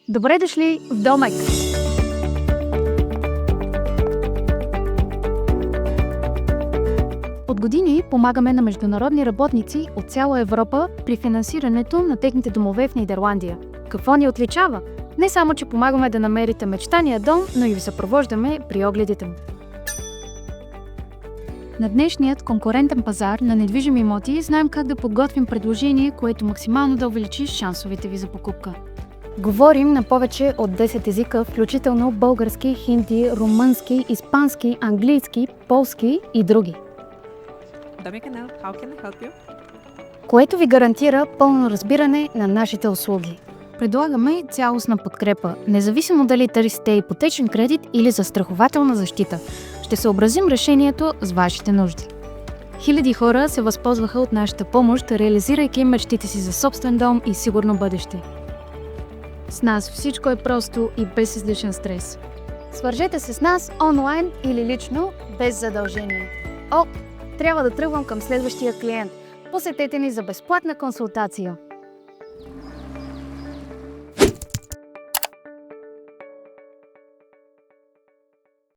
Добре дошли в Домек! От години помагаме на международни работници от цяла Европа при финансирането на техните домове в Нидерландия. Какво ни отличава? Не само, че помагаме да намерите мечтания дом, но и ви съпровождаме при огледите му. На днешният конкурентен пазар на недвижими имоти знаем как да подготвим предложение, което максимално да увеличи шансовете ви за покупка. Говорим на повече от 10 езика, включително български, хинди, румънски, испански, английски, полски и други. How can I help you? Което ви гарантира пълно разбиране на нашите услуги. Предлагаме цялостна подкрепа, независимо дали търсите ипотечен кредит или застрахователна защита. Ще съобразим решението с вашите нужди. Хиляди хора се възползваха от нашата помощ, реализирайки мечтите си за собствен дом и сигурно бъдеще. С нас всичко е просто и без излишен стрес. Свържете се с нас онлайн или лично, без задължение. Трябва да тръгвам към следващия клиент. Посетете ни за безплатна консултация.